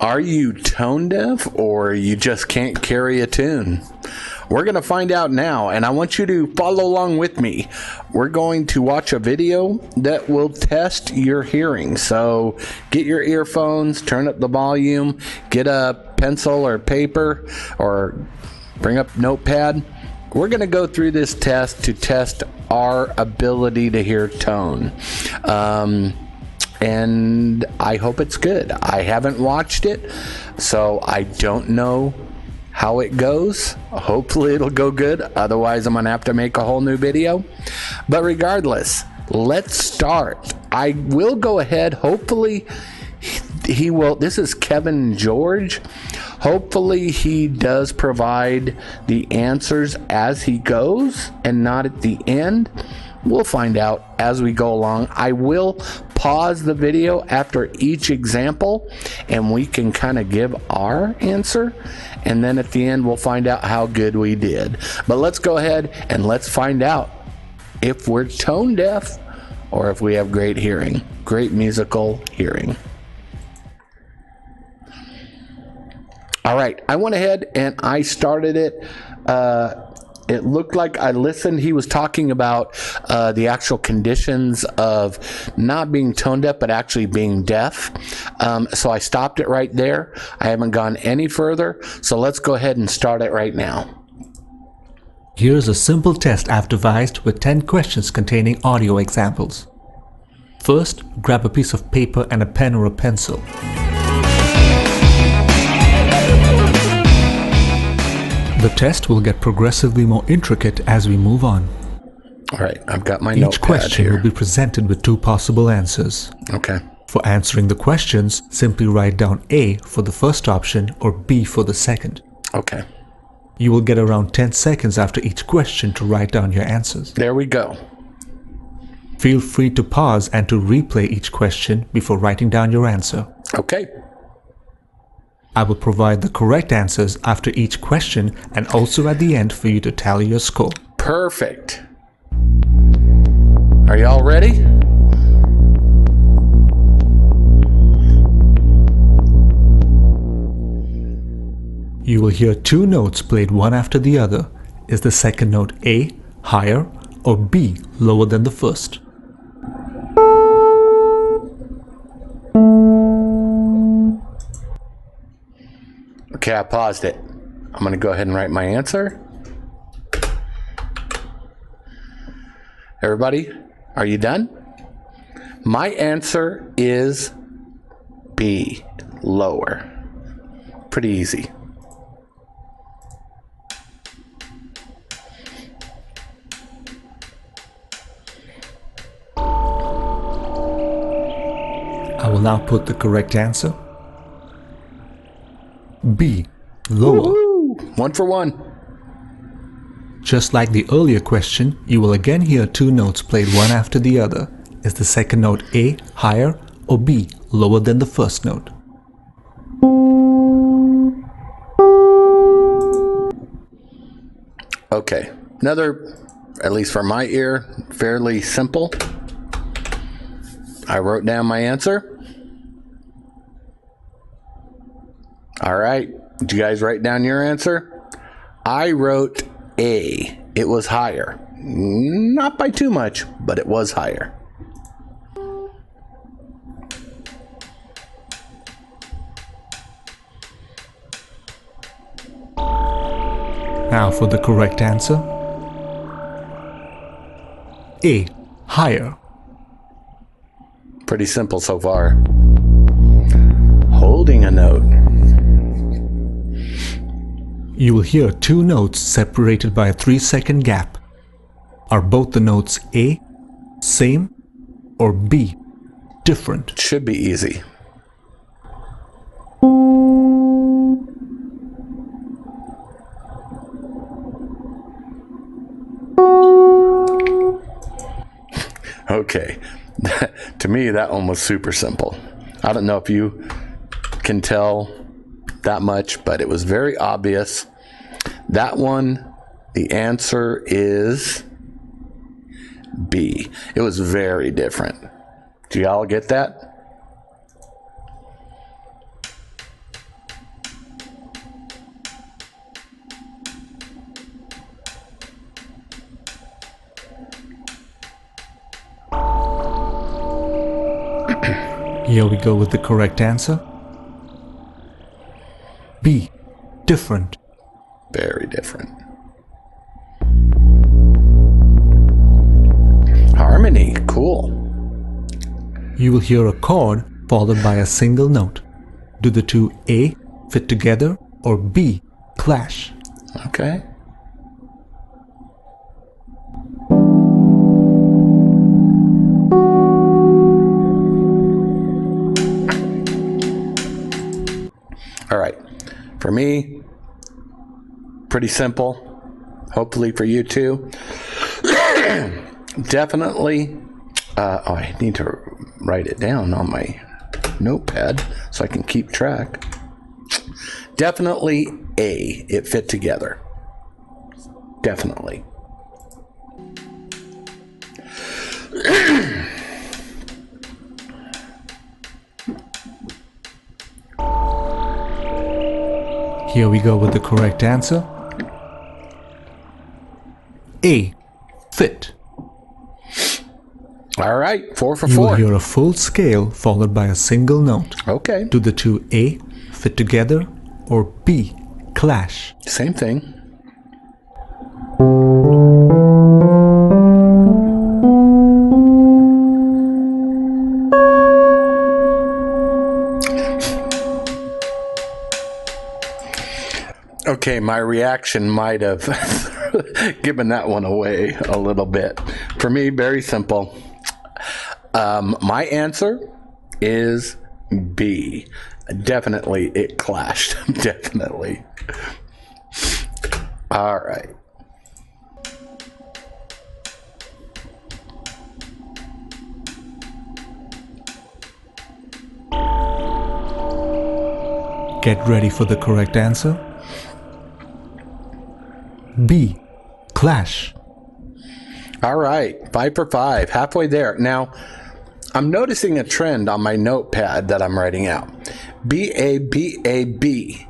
Are you tone deaf or you just can't carry a tune? We're going to find out now, and I want you to follow along with me. We're going to watch a video that will test your hearing. So get your earphones, turn up the volume, get a pencil or paper, or bring up notepad. We're going to go through this test to test our ability to hear tone. And I hope it's good. I haven't watched it, so I don't know how it goes. Hopefully it'll go good. Otherwise, I'm gonna have to make a whole new video. But regardless, let's start. I will go ahead. Hopefully he will. This is Kevin George. Hopefully he does provide the answers as he goes and not at the end. We'll find out as we go along. I will pause the video after each example and we can kind of give our answer, and then at the end we'll find out how good we did. But let's go ahead and let's find out if we're tone deaf or if we have great hearing, great musical hearing. All right, I went ahead and I started it. It looked like I listened. He was talking about the actual conditions of not being tone deaf, but actually being deaf. So I stopped it right there. I haven't gone any further. So let's go ahead and start it right now. Here's a simple test I've devised with 10 questions containing audio examples. First, grab a piece of paper and a pen or a pencil. The test will get progressively more intricate as we move on. All right, I've got my notepad Each question here. will be presented with 2 possible answers. Okay. For answering the questions, simply write down A for the first option or B for the second. Okay. You will get around 10 seconds after each question to write down your answers. There we go. Feel free to pause and to replay each question before writing down your answer. Okay. I will provide the correct answers after each question and also at the end for you to tally your score. Perfect. Are y'all ready? You will hear 2 notes played one after the other. Is the second note A higher or B lower than the first? Okay, I paused it. I'm going to go ahead and write my answer. Everybody, are you done? My answer is B, lower. Pretty easy. I will now put the correct answer. B, lower. Woo-hoo! 1 for 1. Just like the earlier question, you will again hear 2 notes played one after the other. Is the second note A higher or B lower than the first note? Okay, another, at least for my ear, fairly simple. I wrote down my answer. All right, did you guys write down your answer? I wrote A. It was higher. Not by too much, but it was higher. Now for the correct answer. A, higher. Pretty simple so far. Holding a note. You will hear 2 notes separated by a 3-second gap. Are both the notes A same or B different? Should be easy. Okay, to me that one was super simple. I don't know if you can tell that much, but it was very obvious. That one The answer is B. It was very different. Do y'all get that? Here we go with the correct answer. B. Different. Very different. Harmony, cool. You will hear a chord followed by a single note. Do the two A fit together or B clash? Okay. All right. For me, pretty simple. Hopefully for you too. Definitely. I need to write it down on my notepad so I can keep track. Definitely A. It fit together. Definitely. Here we go with the correct answer. A. Fit. All right, 4 for 4. You will hear a full scale followed by a single note. Okay. Do the two A fit together or B clash? Same thing. Okay, my reaction might have given that one away a little bit. For me, very simple. My answer is B. Definitely, it clashed. Definitely. All right. Get ready for the correct answer. B. Clash. All right, 5 for 5, halfway there. Now, I'm noticing a trend on my notepad that I'm writing out. B-A-B-A-B.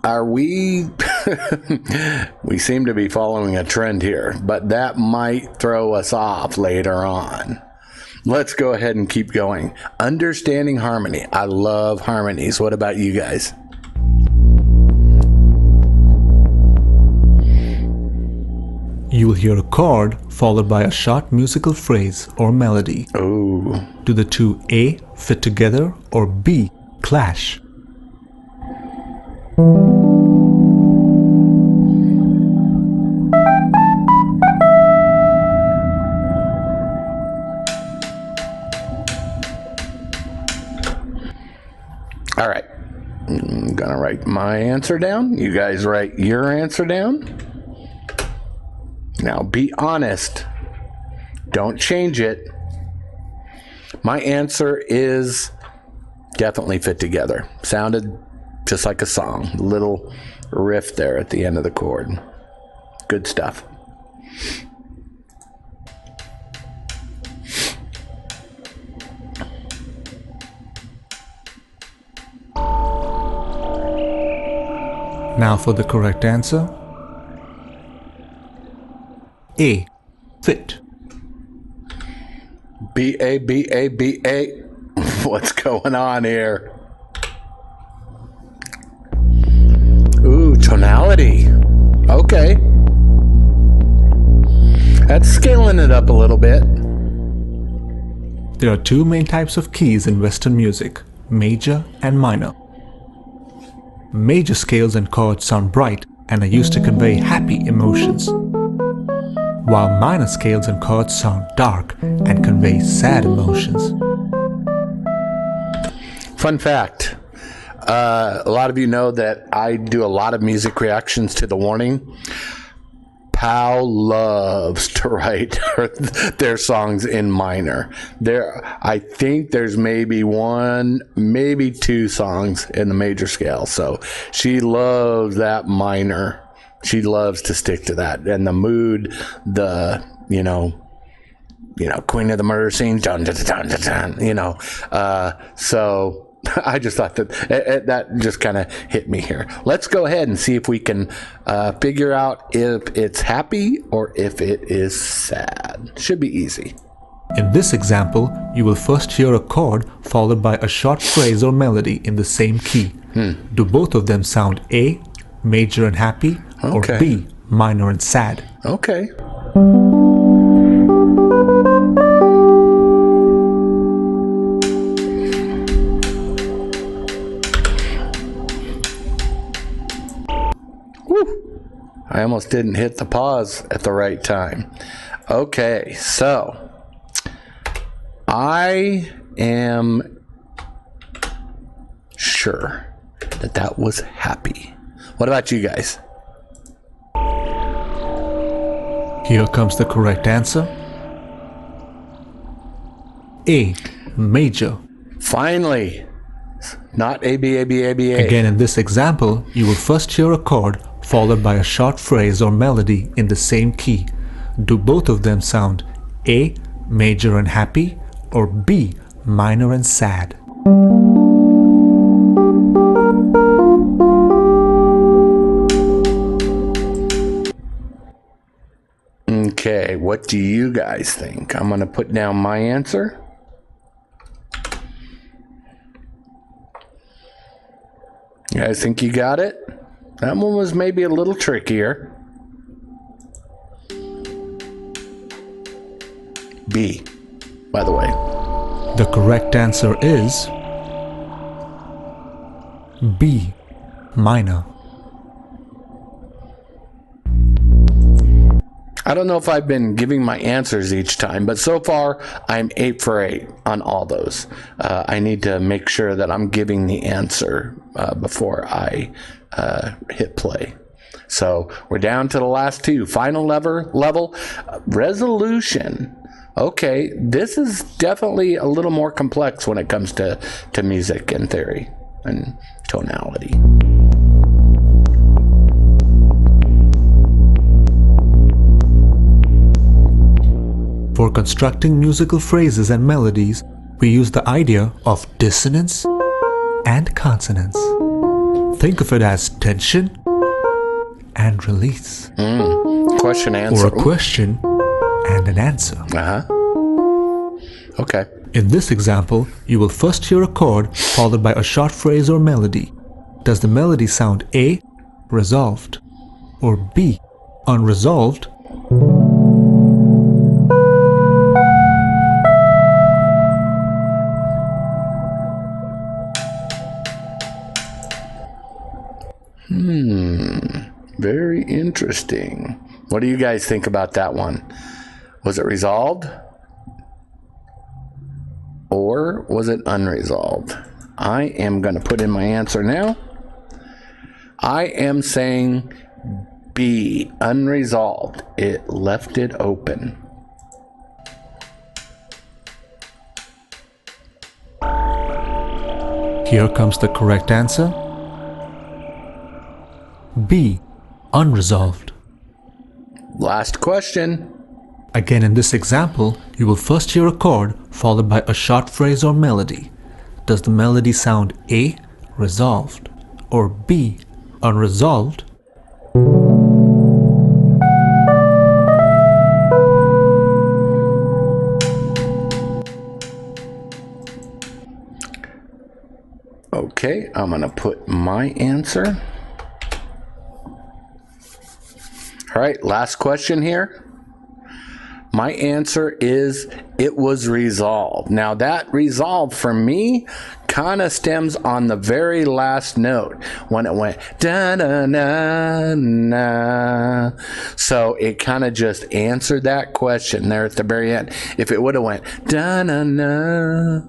Are we... we seem to be following a trend here, but that might throw us off later on. Let's go ahead and keep going. Understanding harmony. I love harmonies. What about you guys? You will hear a chord followed by a short musical phrase or melody. Ooh. Do the two A fit together or B clash? All right. I'm going to write my answer down. You guys write your answer down. Now, be honest. Don't change it. My answer is definitely fit together. Sounded just like a song. Little riff there at the end of the chord. Good stuff. Now for the correct answer. A. Fit. B-A-B-A-B-A. What's going on here? Ooh, tonality. Okay. That's scaling it up a little bit. There are two main types of keys in Western music, major and minor. Major scales and chords sound bright and are used to convey happy emotions, while minor scales and chords sound dark and convey sad emotions. Fun fact. A lot of you know that I do a lot of music reactions to The Warning. Pal loves to write their songs in minor. I think there's maybe one, maybe two songs in the major scale. So she loves that minor She loves to stick to that. And the mood, the, Queen of the Murder Scene, dun, dun, dun, dun, dun, so I just thought that just kind of hit me here. Let's go ahead and see if we can figure out if it's happy or if it is sad. Should be easy. In this example, you will first hear a chord followed by a short phrase or melody in the same key. Do both of them sound A, major and happy, or B, minor and sad? Okay. I almost didn't hit the pause at the right time. Okay, so I am sure that was happy. What about you guys? Here comes the correct answer. A, major. Finally, not A, B, A, B, A, B, A. Again, in this example, you will first hear a chord followed by a short phrase or melody in the same key. Do both of them sound A, major and happy, or B, minor and sad? Okay, what do you guys think? I'm going to put down my answer. You guys think you got it? That one was maybe a little trickier. B, by the way. The correct answer is B, minor. I don't know if I've been giving my answers each time, but so far I'm 8 for 8 on all those. I need to make sure that I'm giving the answer before I hit play. So we're down to the last two. Final level, resolution. Okay, this is definitely a little more complex when it comes to music and theory and tonality. For constructing musical phrases and melodies, we use the idea of dissonance and consonance. Think of it as tension and release. Question answer. Or a question and an answer. Okay. In this example, you will first hear a chord followed by a short phrase or melody. Does the melody sound A, resolved, or B, unresolved? Very interesting. What do you guys think about that one? Was it resolved? Or was it unresolved? I am going to put in my answer now. I am saying B, unresolved. It left it open. Here comes the correct answer. B, unresolved. Last question. Again, in this example, you will first hear a chord followed by a short phrase or melody. Does the melody sound A, resolved, or B, unresolved? Okay, I'm going to put my answer. All right, last question here. My answer is it was resolved. Now that resolved for me kind of stems on the very last note when it went da da na na. So it kind of just answered that question there at the very end. If it would have went da na na,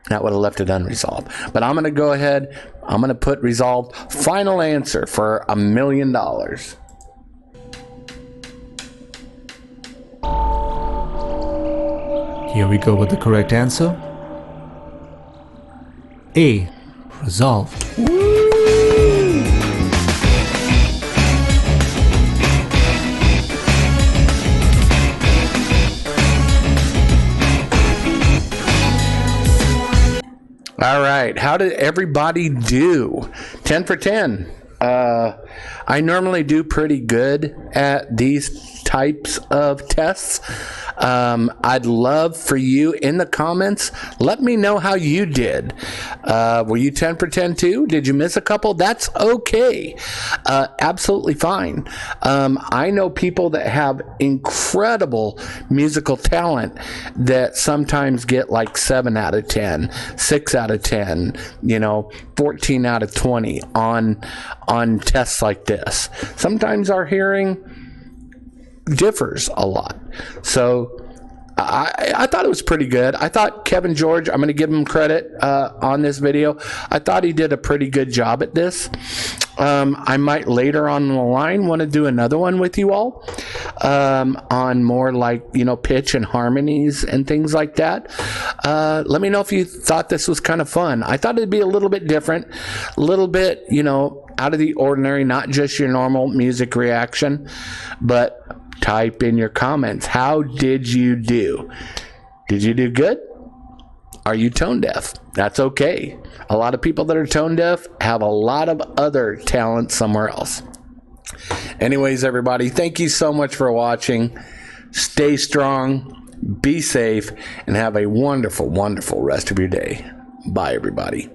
that would have left it unresolved. But I'm going to go ahead. I'm going to put resolved. Final answer for $1 million. Here we go with the correct answer. A, resolved. All right. How did everybody do? 10 for 10. I normally do pretty good at these types of tests. I'd love for you in the comments, let me know how you did. Were you 10 for 10 too? Did you miss a couple? That's okay. Absolutely fine. I know people that have incredible musical talent that sometimes get like 7 out of 10, 6 out of 10, 14 out of 20 on tests like this. Sometimes our hearing differs a lot. So I thought it was pretty good. I thought Kevin George, I'm going to give him credit on this video. I thought he did a pretty good job at this. I might later on the line want to do another one with you all on more like, pitch and harmonies and things like that. Let me know if you thought this was kind of fun. I thought it'd be a little bit different, a little bit, out of the ordinary, not just your normal music reaction, but type in your comments. How did you do? Did you do good? Are you tone deaf? That's okay. A lot of people that are tone deaf have a lot of other talent somewhere else. Anyways, everybody, thank you so much for watching. Stay strong, be safe, and have a wonderful, wonderful rest of your day. Bye, everybody.